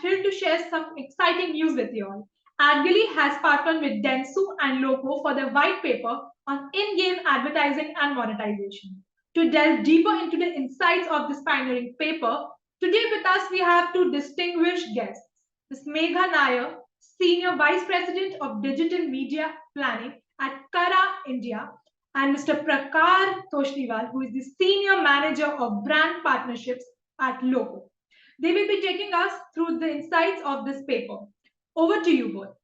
thrilled to share some exciting news with you all. Adgully has partnered with Dentsu and LOCO for their white paper on in-game advertising and monetization. To delve deeper into the insights of this pioneering paper, today with us we have two distinguished guests. Ms. Megha Nair, Senior Vice President of Digital Media Planning at Carat India, and Mr. Prakhar Tosniwal, who is the Senior Manager of Brand Partnerships at LOCO. They will be taking us through the insights of this paper. Over to you both.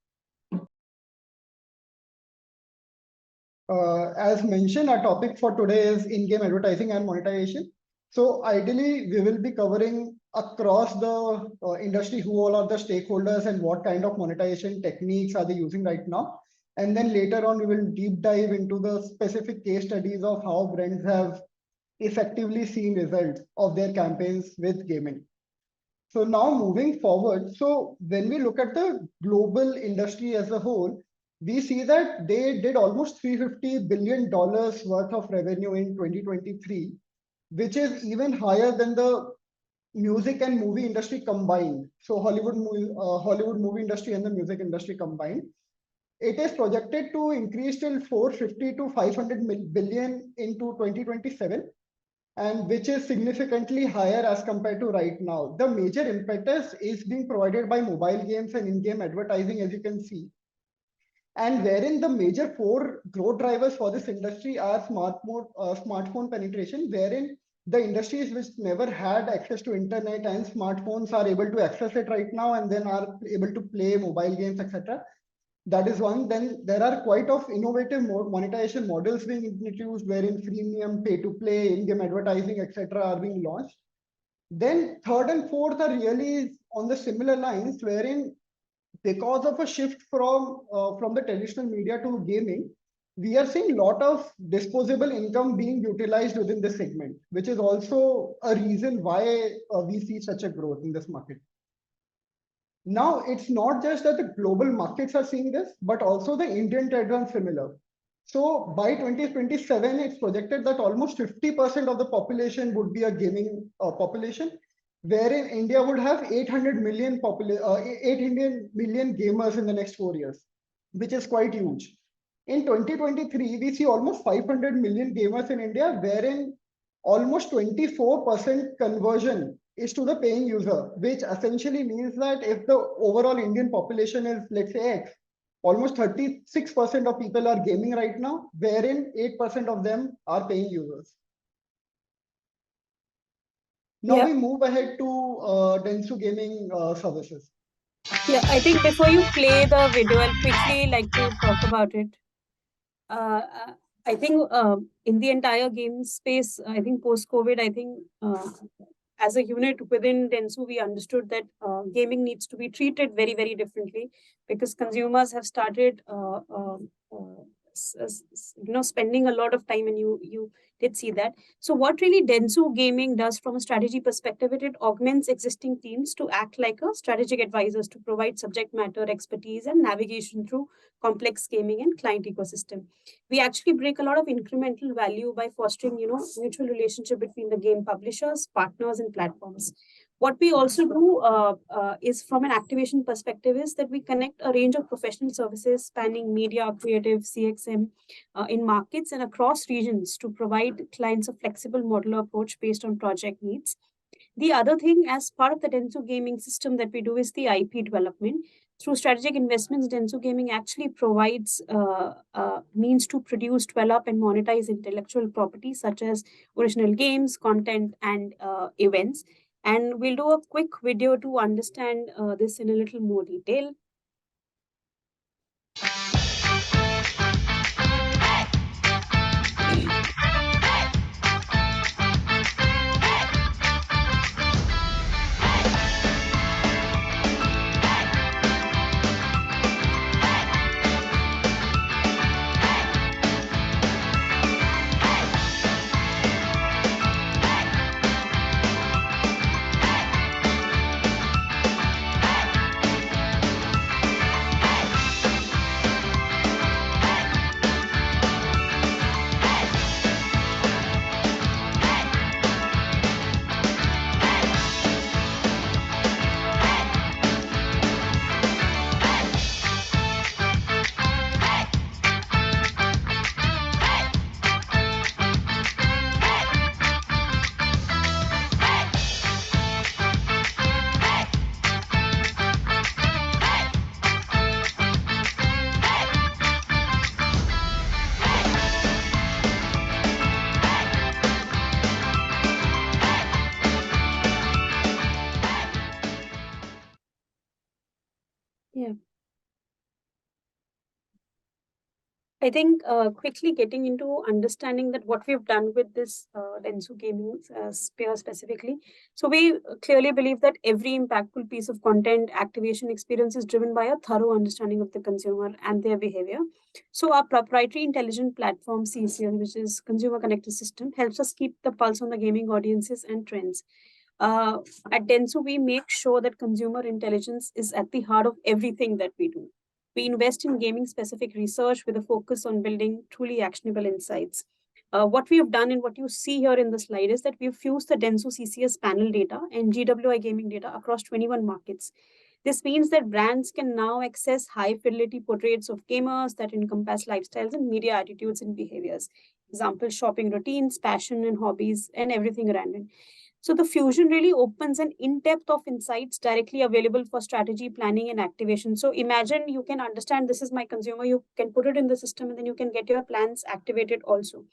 As mentioned, our topic for today is in-game advertising and monetization. So ideally, we will be covering across the industry who all are the stakeholders and what kind of monetization techniques are they using right now. And then later on, we will deep dive into the specific case studies of how brands have effectively seen results of their campaigns with gaming. So now moving forward, so when we look at the global industry as a whole, we see that they did almost $350 billion worth of revenue in 2023, which is even higher than the music and movie industry combined. So Hollywood movie industry and the music industry combined. It is projected to increase till 450 to 500 billion into 2027, and which is significantly higher as compared to right now. The major impetus is being provided by mobile games and in-game advertising, as you can see. And wherein the major four growth drivers for this industry are smartphone penetration, wherein the industries which never had access to internet and smartphones are able to access it right now and then are able to play mobile games, etc. That is one. Then there are quite of innovative monetization models being introduced, wherein freemium, pay-to-play, in-game advertising, etc. are being launched. Then third and fourth are really on the similar lines, wherein because of a shift from the traditional media to gaming, we are seeing a lot of disposable income being utilized within this segment, which is also a reason why we see such a growth in this market. Now, it's not just that the global markets are seeing this, but also the Indian trends are similar. So by 2027, it's projected that almost 50% of the population would be a gaming population, wherein India would have 800 million gamers in the next 4 years, which is quite huge. In 2023, we see almost 500 million gamers in India, wherein almost 24% conversion is to the paying user, which essentially means that if the overall Indian population is, let's say, X, almost 36% of people are gaming right now, wherein 8% of them are paying users. Now we move ahead to Dentsu gaming services. Yeah, I think before you play the video, I'll quickly like to talk about it. I think in the entire game space, I think post-COVID, I think as a unit within Dentsu, we understood that gaming needs to be treated very, very differently because consumers have started spending a lot of time, and you did see that. So what really Dentsu Gaming does from a strategy perspective, it augments existing teams to act like a strategic advisors to provide subject matter expertise and navigation through complex gaming and client ecosystem. We actually break a lot of incremental value by fostering, mutual relationship between the game publishers, partners, and platforms. What we also do is from an activation perspective is that we connect a range of professional services spanning media, creative, CXM in markets and across regions to provide clients a flexible modular approach based on project needs. The other thing, as part of the Dentsu gaming system that we do is the IP development. Through strategic investments, Dentsu Gaming actually provides means to produce, develop, and monetize intellectual property such as original games, content, and events. And we'll do a quick video to understand this in a little more detail. Yeah. I think quickly getting into understanding that what we've done with this Dentsu gaming sphere specifically. So we clearly believe that every impactful piece of content activation experience is driven by a thorough understanding of the consumer and their behavior. So our proprietary intelligent platform CCL, which is Consumer Connected System, helps us keep the pulse on the gaming audiences and trends. Uh, at Dentsu, we make sure that consumer intelligence is at the heart of everything that we do. We invest in gaming specific research with a focus on building truly actionable insights. What we have done and what you see here in the slide is that we've fused the Dentsu CCS panel data and GWI gaming data across 21 markets. This means that brands can now access high fidelity portraits of gamers that encompass lifestyles and media attitudes and behaviors. Example, shopping routines, passion and hobbies, and everything random. So the fusion really opens an in-depth of insights directly available for strategy, planning, and activation. So imagine you can understand this is my consumer, you can put it in the system, and then you can get your plans activated also.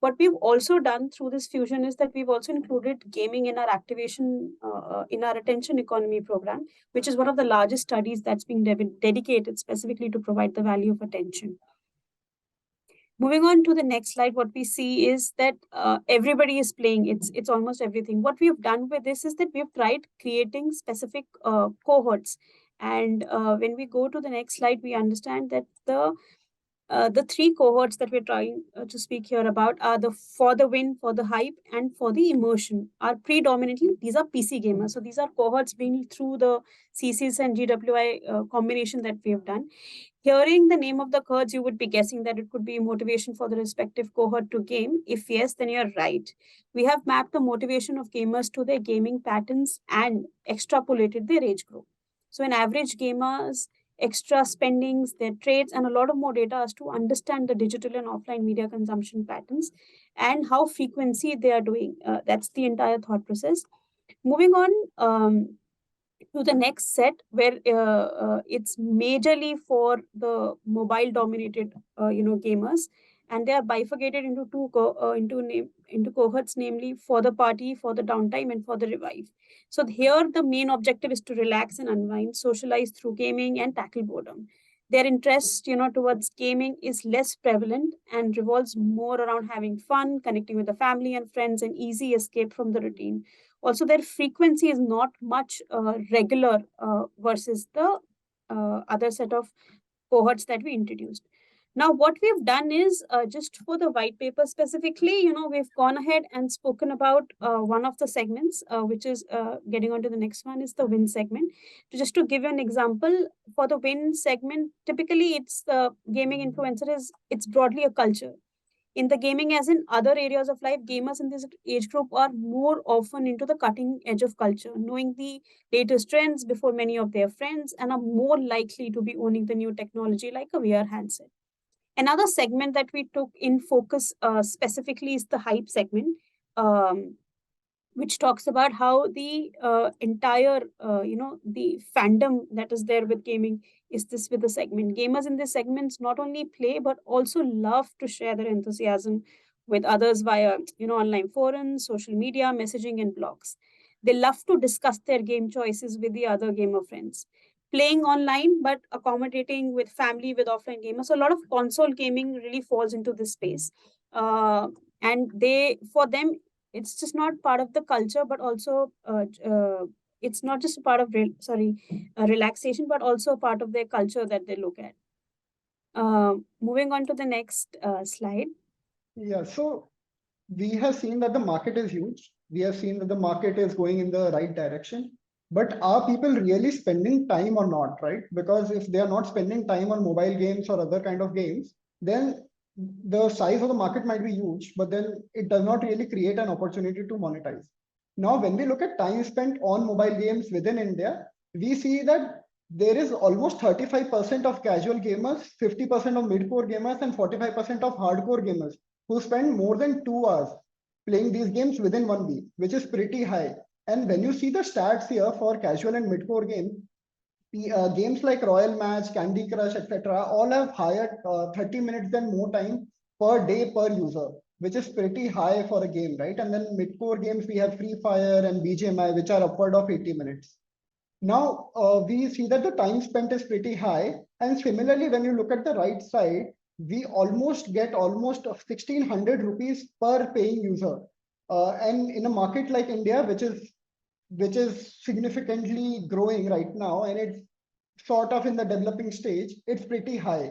What we've also done through this fusion is that we've also included gaming in our activation, in our attention economy program, which is one of the largest studies that's being dedicated specifically to provide the value of attention. Moving on to the next slide, what we see is that everybody is playing. It's almost everything. What we've done with this is that we've tried creating specific cohorts. And when we go to the next slide, we understand that the three cohorts that we're trying to speak here about are the for the win, for the hype, and for the immersion. Are predominantly these are PC gamers. So these are cohorts being through the CCs and GWI combination that we have done. Hearing the name of the cards, you would be guessing that it could be motivation for the respective cohort to game. If yes, then you're right. We have mapped the motivation of gamers to their gaming patterns and extrapolated their age group. So, an average gamers, extra spendings, their trades, and a lot of more data as to understand the digital and offline media consumption patterns and how frequency they are doing. That's the entire thought process. Moving on. To the next set where it's majorly for the mobile dominated gamers, and they are bifurcated into into cohorts, namely for the party, for the downtime, and for the revive. So here the main objective is to relax and unwind, socialize through gaming, and tackle boredom. Their interest towards gaming is less prevalent and revolves more around having fun, connecting with the family and friends, and easy escape from the routine. Also, their frequency is not much regular versus the other set of cohorts that we introduced. Now, what we've done is just for the white paper specifically, we've gone ahead and spoken about one of the segments, which is getting on to the next one is the win segment. Just to give you an example, for the win segment, typically it's the gaming influencer it's broadly a culture. In the gaming, as in other areas of life, gamers in this age group are more often into the cutting edge of culture, knowing the latest trends before many of their friends, and are more likely to be owning the new technology like a VR handset. Another segment that we took in focus specifically is the hype segment, which talks about how the entire, the fandom that is there with gaming is this with the segment. Gamers in this segments not only play, but also love to share their enthusiasm with others via, online forums, social media, messaging, and blogs. They love to discuss their game choices with the other gamer friends. Playing online, but accommodating with family, with offline gamers. So a lot of console gaming really falls into this space. And for them, it's just not part of the culture, but also it's not just a part of relaxation, but also a part of their culture that they look at. Moving on to the next slide. Yeah, so we have seen that the market is huge. We have seen that the market is going in the right direction. But are people really spending time or not, right? Because if they are not spending time on mobile games or other kind of games, then the size of the market might be huge, but then it does not really create an opportunity to monetize. Now, when we look at time spent on mobile games within India, we see that there is almost 35% of casual gamers, 50% of mid-core gamers, and 45% of hardcore gamers who spend more than 2 hours playing these games within 1 week, which is pretty high. And when you see the stats here for casual and mid-core games, games like Royal Match, Candy Crush, etc., all have higher 30 minutes and more time per day per user, which is pretty high for a game, right? And then mid-core games, we have Free Fire and BGMI, which are upward of 80 minutes. Now, we see that the time spent is pretty high. And similarly, when you look at the right side, we almost get almost 1,600 rupees per paying user. And in a market like India, which is significantly growing right now, and it's sort of in the developing stage, it's pretty high.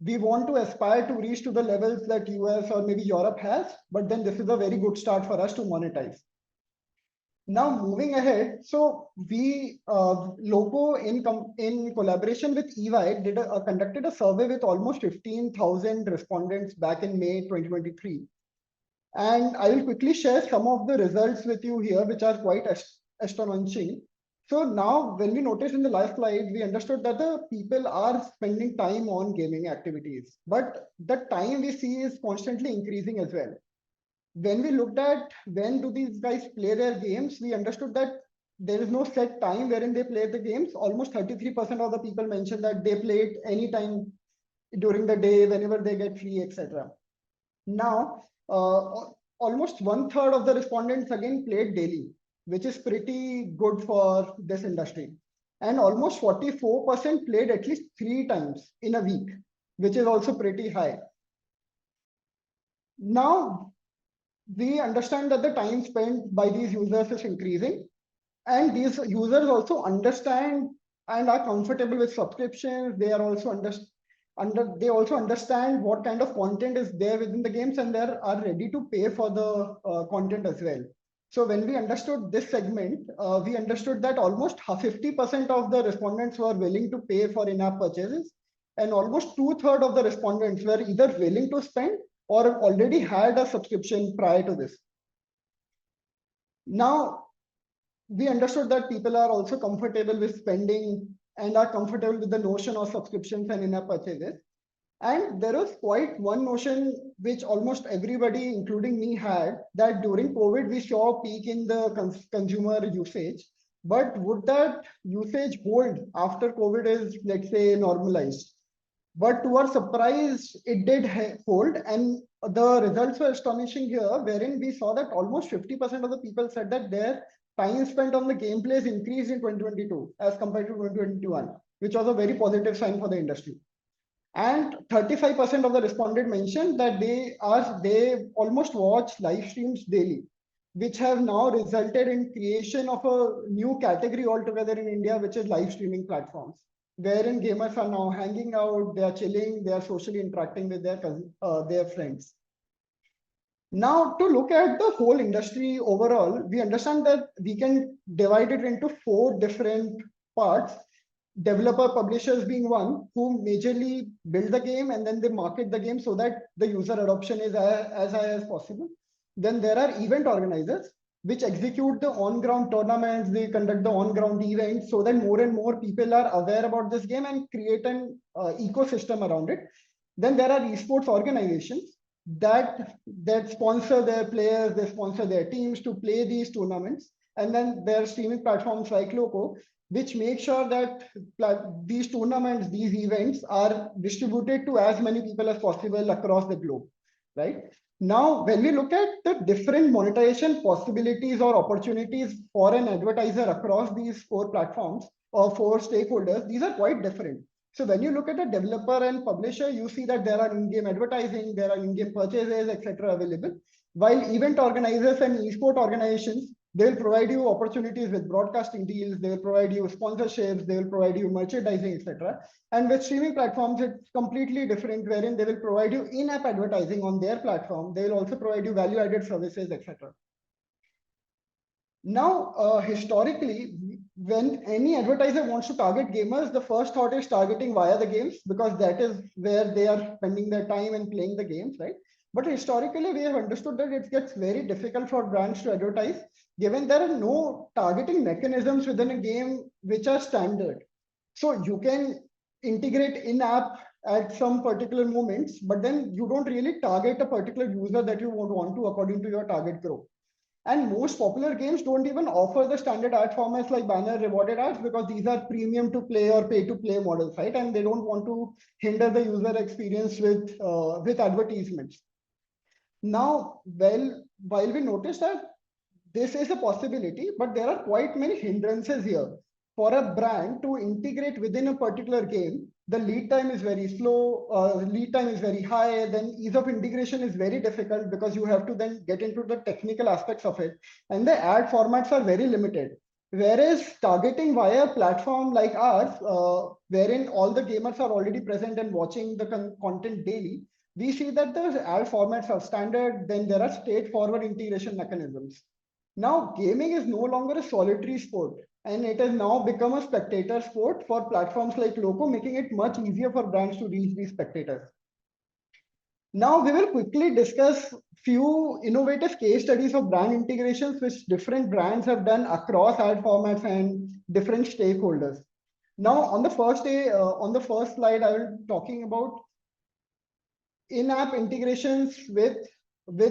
We want to aspire to reach to the levels that US or maybe Europe has, but then this is a very good start for us to monetize. Now moving ahead, so we LOCO in collaboration with EY conducted a survey with almost 15,000 respondents back in May 2023, and I will quickly share some of the results with you here, which are quite astonishing. So now, when we noticed in the last slide, we understood that the people are spending time on gaming activities, but the time we see is constantly increasing as well. When we looked at when do these guys play their games, we understood that there is no set time wherein they play the games. Almost 33% of the people mentioned that they play it anytime during the day, whenever they get free, etc. Now, almost 1/3 of the respondents again played daily, which is pretty good for this industry. And almost 44% played at least 3 times in a week, which is also pretty high. Now, we understand that the time spent by these users is increasing, and these users also understand and are comfortable with subscriptions. They are also they also understand what kind of content is there within the games, and they are ready to pay for the content as well. So when we understood this segment, we understood that almost 50% of the respondents were willing to pay for in-app purchases, and almost 2/3 of the respondents were either willing to spend or already had a subscription prior to this. Now, we understood that people are also comfortable with spending and are comfortable with the notion of subscriptions and in-app purchases. And there was quite one notion which almost everybody, including me, had, that during COVID, we saw a peak in the consumer usage. But would that usage hold after COVID is, let's say, normalized? But to our surprise, it did hold, and the results were astonishing here, wherein we saw that almost 50% of the people said that their time spent on the gameplays increased in 2022 as compared to 2021, which was a very positive sign for the industry. And 35% of the respondents mentioned that they almost watch live streams daily, which have now resulted in creation of a new category altogether in India, which is live streaming platforms, wherein gamers are now hanging out, they are chilling, they are socially interacting with their friends. Now, to look at the whole industry overall, we understand that we can divide it into 4 different parts. Developer publishers being one, who majorly build the game and then they market the game so that the user adoption is as high as possible. Then there are event organizers, which execute the on-ground tournaments, they conduct the on-ground events so that more and more people are aware about this game and create an ecosystem around it. Then there are esports organizations that sponsor their players, they sponsor their teams to play these tournaments. And then there are streaming platforms like LOCO, which make sure that these tournaments, these events are distributed to as many people as possible across the globe, right? Now, when we look at the different monetization possibilities or opportunities for an advertiser across these 4 platforms or 4 stakeholders, these are quite different. So when you look at a developer and publisher, you see that there are in-game advertising, there are in-game purchases, etc. available. While event organizers and esport organizations, they will provide you opportunities with broadcasting deals, they will provide you sponsorships, they will provide you merchandising, etc. And with streaming platforms, it's completely different, wherein they will provide you in-app advertising on their platform. They will also provide you value-added services, etc. Now, historically, when any advertiser wants to target gamers, the first thought is targeting via the games, because that is where they are spending their time and playing the games, right? But historically, we have understood that it gets very difficult for brands to advertise, given there are no targeting mechanisms within a game which are standard. So you can integrate in-app at some particular moments, but then you don't really target a particular user that you want to according to your target group. And most popular games don't even offer the standard ad formats like banner rewarded ads, because these are premium to play or pay to play models, right? And they don't want to hinder the user experience with advertisements. Now, while we notice that this is a possibility, but there are quite many hindrances here. for a brand to integrate within a particular game, the lead time is very slow, lead time is very high, then ease of integration is very difficult because you have to then get into the technical aspects of it. And the ad formats are very limited. Whereas targeting via a platform like ours, wherein all the gamers are already present and watching the content daily, we see that the ad formats are standard, then there are straightforward integration mechanisms. Now, gaming is no longer a solitary sport, and it has now become a spectator sport for platforms like LOCO, making it much easier for brands to reach these spectators. Now, we will quickly discuss few innovative case studies of brand integrations which different brands have done across ad formats and different stakeholders. Now, on the first slide, I will be talking about in-app integrations with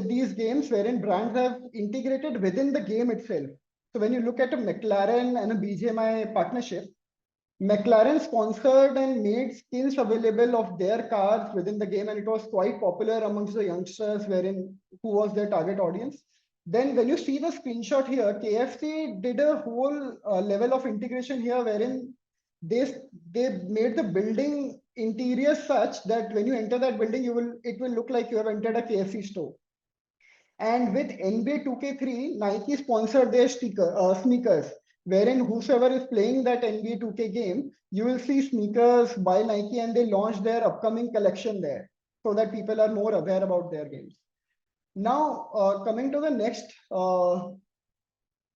these games wherein brands have integrated within the game itself. So when you look at a McLaren and a BGMI partnership, McLaren sponsored and made skins available of their cars within the game, and it was quite popular amongst the youngsters who was their target audience. Then when you see the screenshot here, KFC did a whole level of integration here wherein they made the building interior such that when you enter that building, it will look like you have entered a KFC store. And with NBA 2K3, Nike sponsored their sneakers, wherein whosoever is playing that NBA 2K game, you will see sneakers by Nike, and they launched their upcoming collection there so that people are more aware about their games. Now, coming to the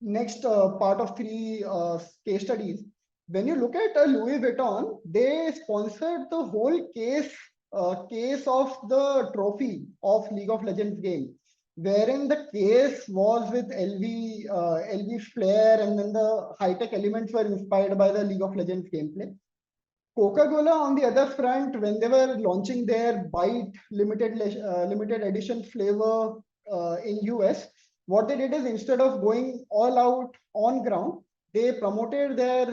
next part of three case studies, when you look at Louis Vuitton, they sponsored the whole case of the trophy of League of Legends game, wherein the case was with LV flair, and then the high-tech elements were inspired by the League of Legends gameplay. Coca-Cola, on the other front, when they were launching their Bite limited edition flavor in US, what they did is instead of going all out on ground, they promoted their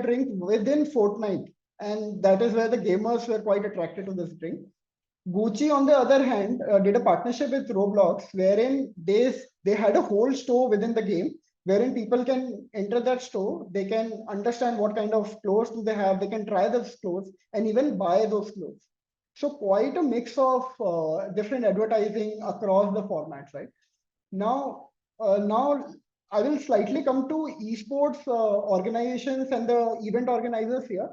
drink within Fortnite, and that is where the gamers were quite attracted to this drink. Gucci, on the other hand, did a partnership with Roblox, wherein they had a whole store within the game, wherein people can enter that store, they can understand what kind of clothes do they have, they can try those clothes, and even buy those clothes. So quite a mix of different advertising across the formats, right? Now I will slightly come to esports organizations and the event organizers here.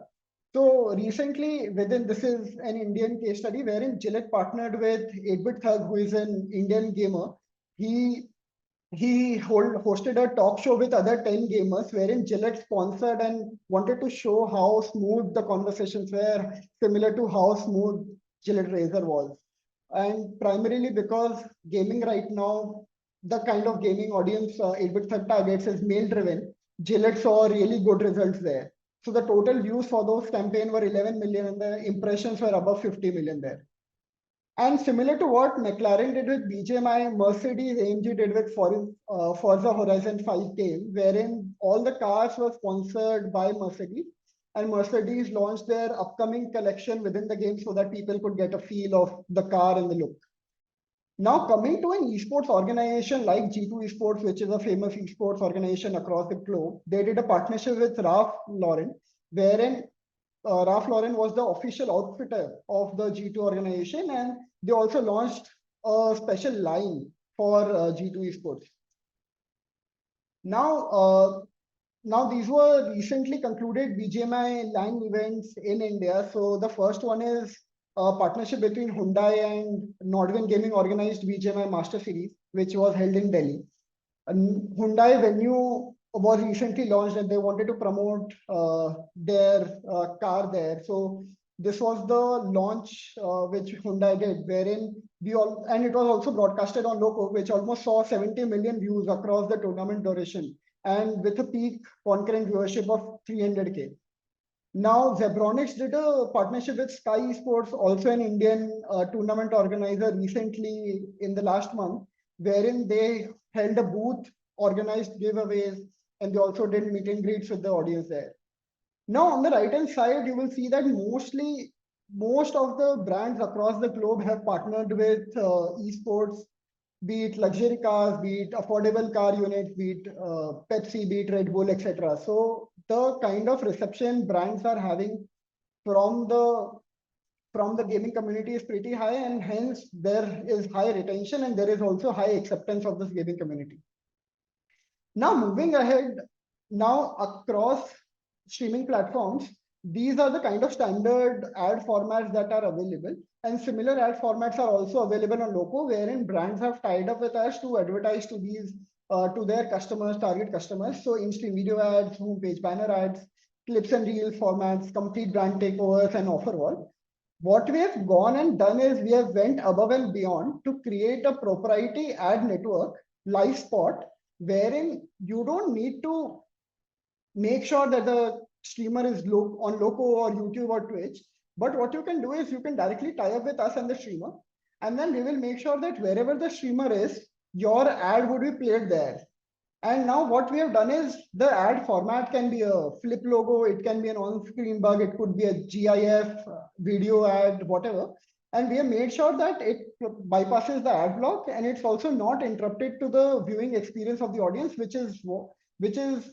So recently, this is an Indian case study wherein Gillette partnered with 8-Bit Thug, who is an Indian gamer. He hosted a talk show with other 10 gamers wherein Gillette sponsored and wanted to show how smooth the conversations were, similar to how smooth Gillette Razor was. And primarily because gaming right now, the kind of gaming audience 8-Bit Thug targets is male driven, Gillette saw really good results there. So the total views for those campaign were 11 million and the impressions were above 50 million there. And similar to what McLaren did with BGMI, Mercedes-AMG did with Forza Horizon 5 game, wherein all the cars were sponsored by Mercedes, and Mercedes launched their upcoming collection within the game so that people could get a feel of the car and the look. Now coming to an esports organization like G2 Esports, which is a famous esports organization across the globe, they did a partnership with Ralph Lauren, wherein Ralph Lauren was the official outfitter of the G2 organization, and they also launched a special line for G2 Esports. Now these were recently concluded BGMI LAN events in India. So the first one is a partnership between Hyundai and Nordwind Gaming organized BGMI Master Series, which was held in Delhi. A Hyundai venue was recently launched and they wanted to promote their car there. So this was the launch which Hyundai did, wherein and it was also broadcasted on LOCO, which almost saw 70 million views across the tournament duration, and with a peak concurrent viewership of 300K. Now, Zebronics did a partnership with Sky Esports, also an Indian tournament organizer, recently in the last month, wherein they held a booth, organized giveaways, and they also did meet and greets with the audience there. Now, on the right-hand side, you will see that most of the brands across the globe have partnered with esports be it luxury cars, be it affordable car units, be it Pepsi, be it Red Bull, etc. So the kind of reception brands are having from the gaming community is pretty high, and hence there is high retention and there is also high acceptance of this gaming community. Now moving ahead, now across streaming platforms, these are the kind of standard ad formats that are available, and similar ad formats are also available on LOCO, wherein brands have tied up with us to advertise to these to their customers, target customers. So in-stream video ads, homepage banner ads, clips and reels formats, complete brand takeovers, and offer wall. What we have gone and done is we have went above and beyond to create a proprietary ad network, live spot, wherein you don't need to make sure that the streamer is on LOCO or YouTube or Twitch. But what you can do is you can directly tie up with us and the streamer, and then we will make sure that wherever the streamer is, your ad would be played there. And now what we have done is the ad format can be a flip logo, it can be an on-screen bug, it could be a GIF, video ad, whatever. And we have made sure that it bypasses the ad block, and it's also not interrupted to the viewing experience of the audience, which is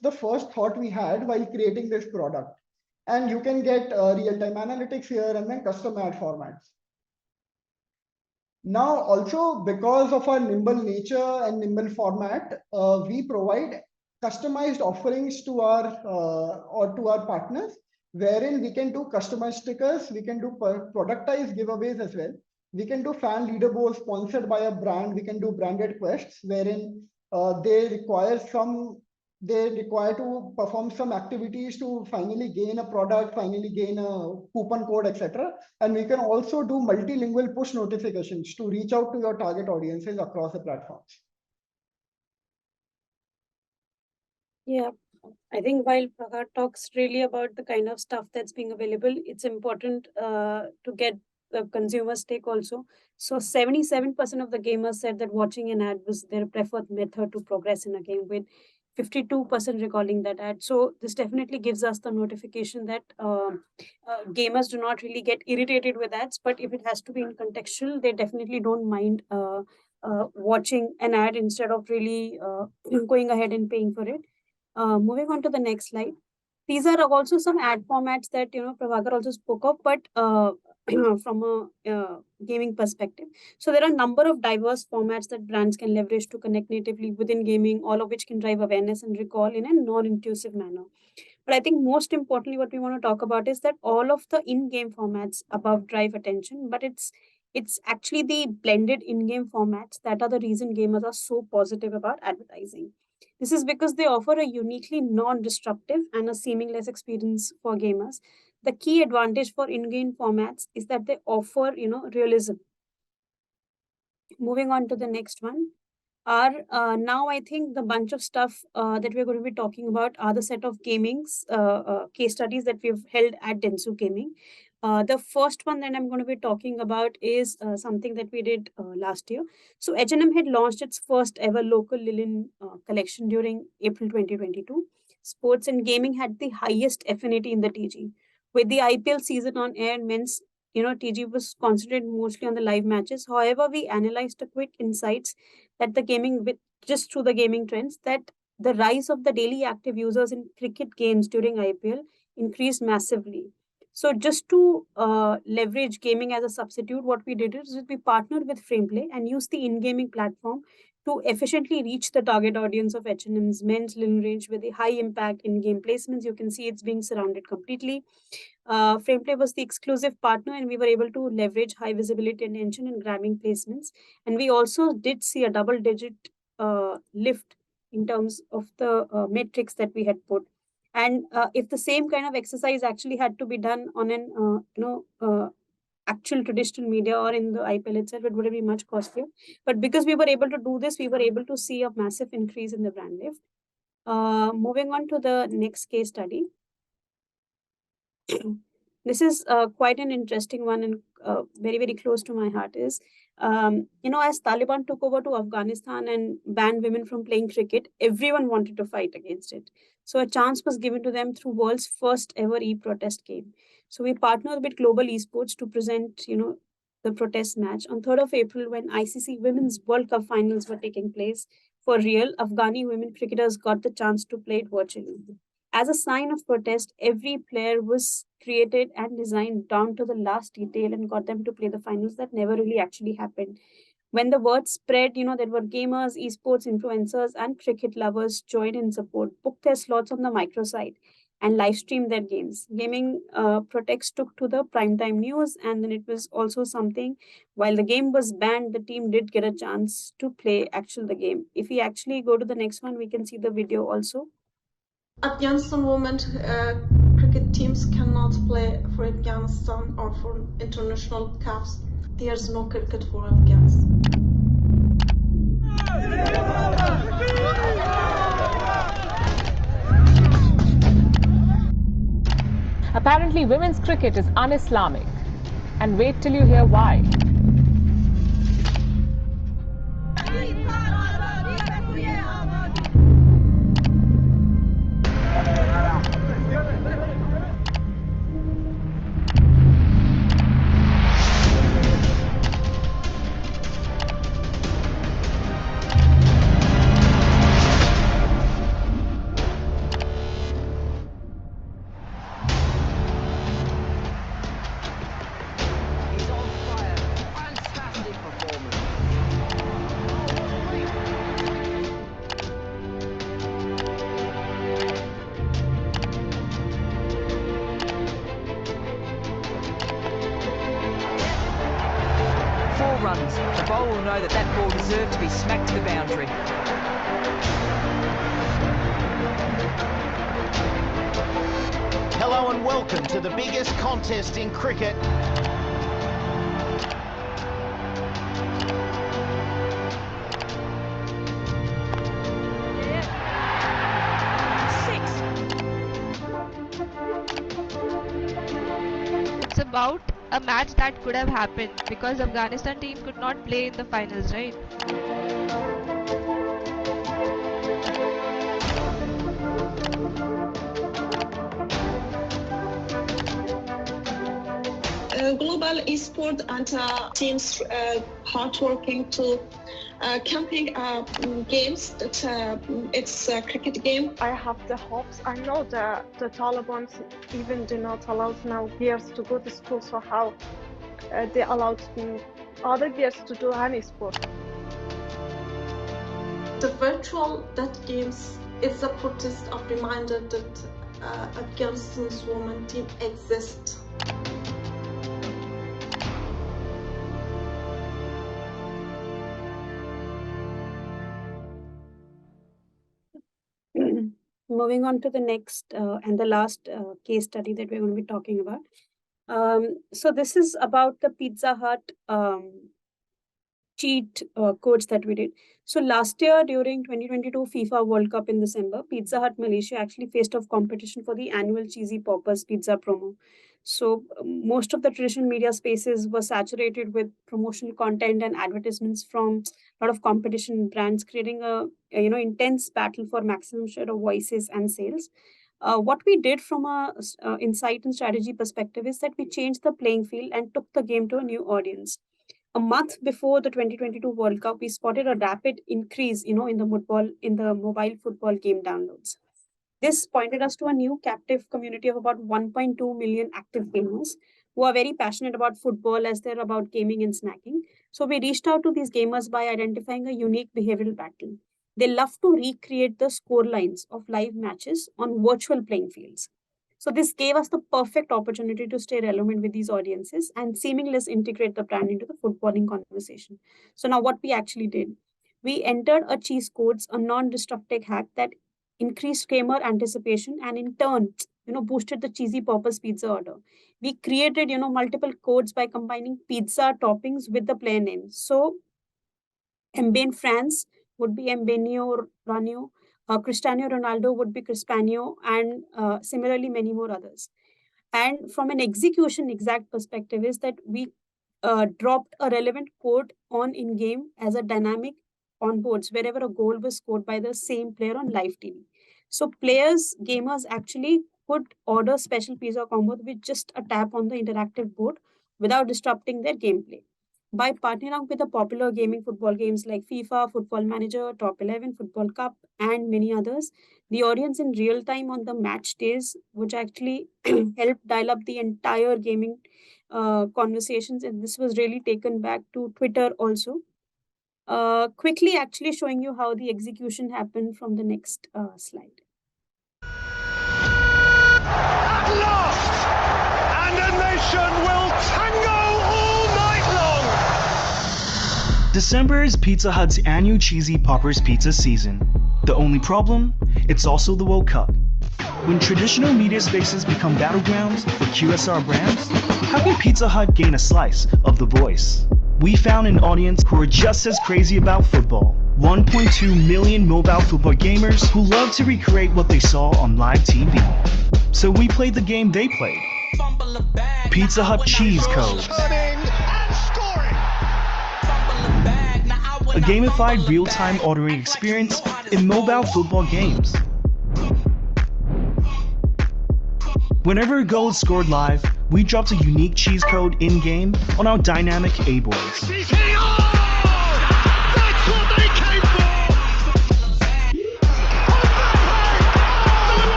the first thought we had while creating this product. And you can get real-time analytics here and then custom ad formats. Now, also because of our nimble nature and nimble format, we provide customized offerings to our partners, wherein we can do customized stickers, we can do productized giveaways as well. We can do fan leaderboards sponsored by a brand. We can do branded quests, wherein they require to perform some activities to finally gain a product, finally gain a coupon code, etc. And we can also do multilingual push notifications to reach out to your target audiences across the platforms. Yeah, I think while Prakhar talks really about the kind of stuff that's being available, it's important to get the consumer's take also. So 77% of the gamers said that watching an ad was their preferred method to progress in a game, with 52% recalling that ad. So this definitely gives us the notification that gamers do not really get irritated with ads, but if it has to be in contextual, they definitely don't mind watching an ad instead of really going ahead and paying for it. Moving on to the next slide. These are also some ad formats that Prabhakar also spoke of, but from a gaming perspective. So there are a number of diverse formats that brands can leverage to connect natively within gaming, all of which can drive awareness and recall in a non-intrusive manner. But I think most importantly, what we want to talk about is that all of the in-game formats above drive attention, but it's actually the blended in-game formats that are the reason gamers are so positive about advertising. This is because they offer a uniquely non-disruptive and a seamless experience for gamers. The key advantage for in-game formats is that they offer, realism. Moving on to the next one. Now I think the bunch of stuff that we're going to be talking about are the set of gaming's case studies that we've held at Dentsu Gaming. The first one that I'm going to be talking about is something that we did last year. So H&M had launched its first ever local linen collection during April 2022. Sports and gaming had the highest affinity in the TG. With the IPL season on air, men's TG was concentrated mostly on the live matches. However, we analyzed the quick insights that the gaming, just through the gaming trends, that the rise of the daily active users in cricket games during IPL increased massively. So just to leverage gaming as a substitute, what we did is we partnered with Frameplay and used the in-gaming platform to efficiently reach the target audience of H&M's men's linen range with a high impact in-game placements. You can see it's being surrounded completely. Frameplay was the exclusive partner, and we were able to leverage high visibility attention and grabbing placements. And we also did see a double-digit lift in terms of the metrics that we had put. And if the same kind of exercise actually had to be done on an actual traditional media or in the IPL itself, it would be much costlier. But because we were able to do this, we were able to see a massive increase in the brand lift. Moving on to the next case study. This is quite an interesting one and very, very close to my heart is, as Taliban took over to Afghanistan and banned women from playing cricket, everyone wanted to fight against it. So a chance was given to them through world's first ever e-protest game. So we partnered with Global Esports to present, the protest match. On 3rd of April, when ICC Women's World Cup finals were taking place, for real, Afghani women cricketers got the chance to play it virtually. As a sign of protest, every player was created and designed down to the last detail and got them to play the finals that never really actually happened. When the word spread, there were gamers, esports influencers, and cricket lovers joined in support, booked their slots on the microsite, and live streamed their games. Gaming protects took to the primetime news, and then it was also something. While the game was banned, the team did get a chance to play the game. If we actually go to the next one, we can see the video also. Afghanistan women cricket teams cannot play for Afghanistan or for international cups. There's no cricket for Afghans. Apparently, women's cricket is un-Islamic. And wait till you hear why. Runs. The bowler will know that ball deserved to be smacked to the boundary. Hello and welcome to the biggest contest in cricket. It's about a match that could have happened because Afghanistan team could not play in the finals, right? Global esport and teams hard working to camping games that it's a cricket game. I have the hopes. I know the Taliban even do not allow now girls to go to school, so how they allowed other girls to do any sport. The virtual dead games is a protest of reminder that Afghanistan's women team exists. Moving on to the next and the last case study that we're going to be talking about. So this is about the Pizza Hut cheat codes that we did. So last year during 2022 FIFA World Cup in December, Pizza Hut Malaysia actually faced off competition for the annual Cheesy Poppers pizza promo. So most of the traditional media spaces were saturated with promotional content and advertisements from a lot of competition brands, creating a intense battle for maximum share of voices and sales. What we did from a insight and strategy perspective is that we changed the playing field and took the game to a new audience. A month before the 2022 World Cup, we spotted a rapid increase, in the mobile football game downloads. This pointed us to a new captive community of about 1.2 million active gamers who are very passionate about football as they're about gaming and snacking. So we reached out to these gamers by identifying a unique behavioral pattern. They love to recreate the score lines of live matches on virtual playing fields. So this gave us the perfect opportunity to stay relevant with these audiences and seamlessly integrate the brand into the footballing conversation. So now what we actually did, we entered a cheese codes, a non-destructive hack that increased gamer anticipation and in turn, boosted the Cheesy Poppers pizza order. We created, multiple codes by combining pizza toppings with the player names. So Mbappe in France would be Mbenio Ranio, Cristiano Ronaldo would be Crispanio, and similarly many more others. And from an execution exact perspective is that we dropped a relevant code on in-game as a dynamic on boards wherever a goal was scored by the same player on live TV. So gamers actually could order special pizza combos with just a tap on the interactive board without disrupting their gameplay. By partnering up with the popular gaming football games like FIFA, Football Manager, Top 11, Football Cup, and many others, the audience in real time on the match days, which actually helped dial up the entire gaming conversations. And this was really taken back to Twitter also. Quickly, actually showing you how the execution happened from the next slide. At last! And a nation will tango all night long! December is Pizza Hut's annual Cheesy Poppers pizza season. The only problem? It's also the World Cup. When traditional media spaces become battlegrounds for QSR brands, how can Pizza Hut gain a slice of the voice? We found an audience who are just as crazy about football. 1.2 million mobile football gamers who love to recreate what they saw on live TV. So we played the game they played. Pizza Hut Cheese Code. A gamified real-time ordering experience in mobile football games. Whenever a goal is scored live, we dropped a unique cheese code in-game on our dynamic A-boards.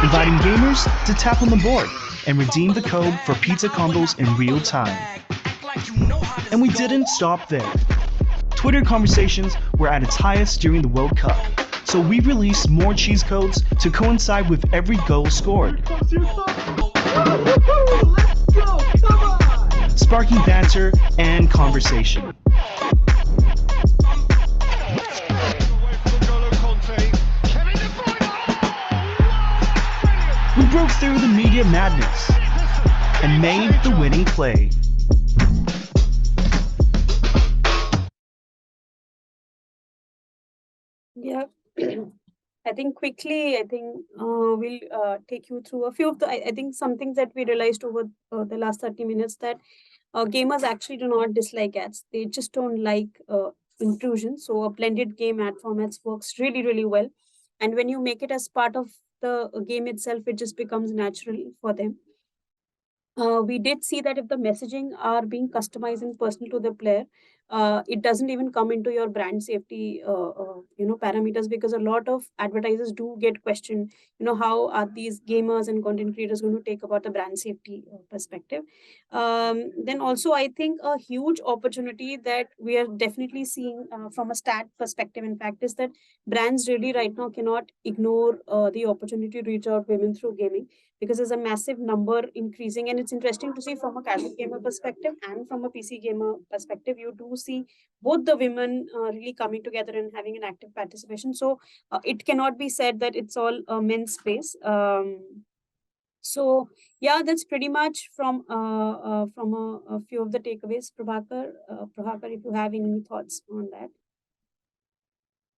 Inviting gamers to tap on the board and redeem the code for pizza combos in real time. And we didn't stop there. Twitter conversations were at its highest during the World Cup, so we released more cheese codes to coincide with every goal scored. Sparking banter and conversation. We broke through the media madness and made the winning play. Yeah. I think quickly, we'll take you through a few of the, I think some things that we realized over the last 30 minutes that gamers actually do not dislike ads. They just don't like intrusion. So a blended game ad formats works really, really well. And when you make it as part of the game itself, it just becomes natural for them. We did see that if the messaging are being customized and personal to the player, it doesn't even come into your brand safety, parameters, because a lot of advertisers do get questioned, how are these gamers and content creators going to take about the brand safety perspective. Then also, I think a huge opportunity that we are definitely seeing from a stat perspective, in fact, is that brands really right now cannot ignore the opportunity to reach out women through gaming, because there's a massive number increasing, and it's interesting to see from a casual gamer perspective and from a PC gamer perspective. You do see both the women really coming together and having an active participation. So it cannot be said that it's all men's space. So yeah, that's pretty much from a few of the takeaways. Prabhakar, if you have any thoughts on that.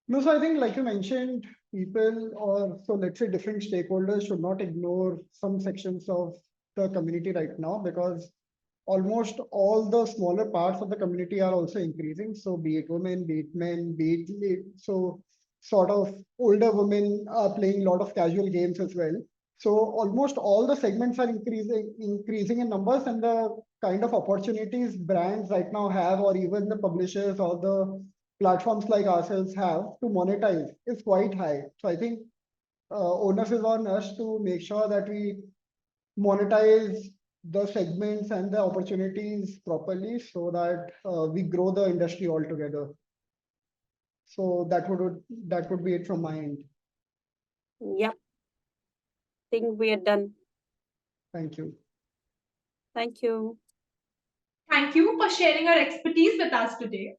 No, so I think like you mentioned, people or so let's say different stakeholders should not ignore some sections of the community right now, because almost all the smaller parts of the community are also increasing. So be it women, be it men, be it so sort of older women are playing a lot of casual games as well. So almost all the segments are increasing in numbers, and the kind of opportunities brands right now have, or even the publishers or the platforms like ourselves have to monetize is quite high. So I think onus is on us to make sure that we monetize the segments and the opportunities properly, so that we grow the industry altogether. So that would be it from my end. Yep. Think we are done. Thank you. Thank you. Thank you for sharing your expertise with us today.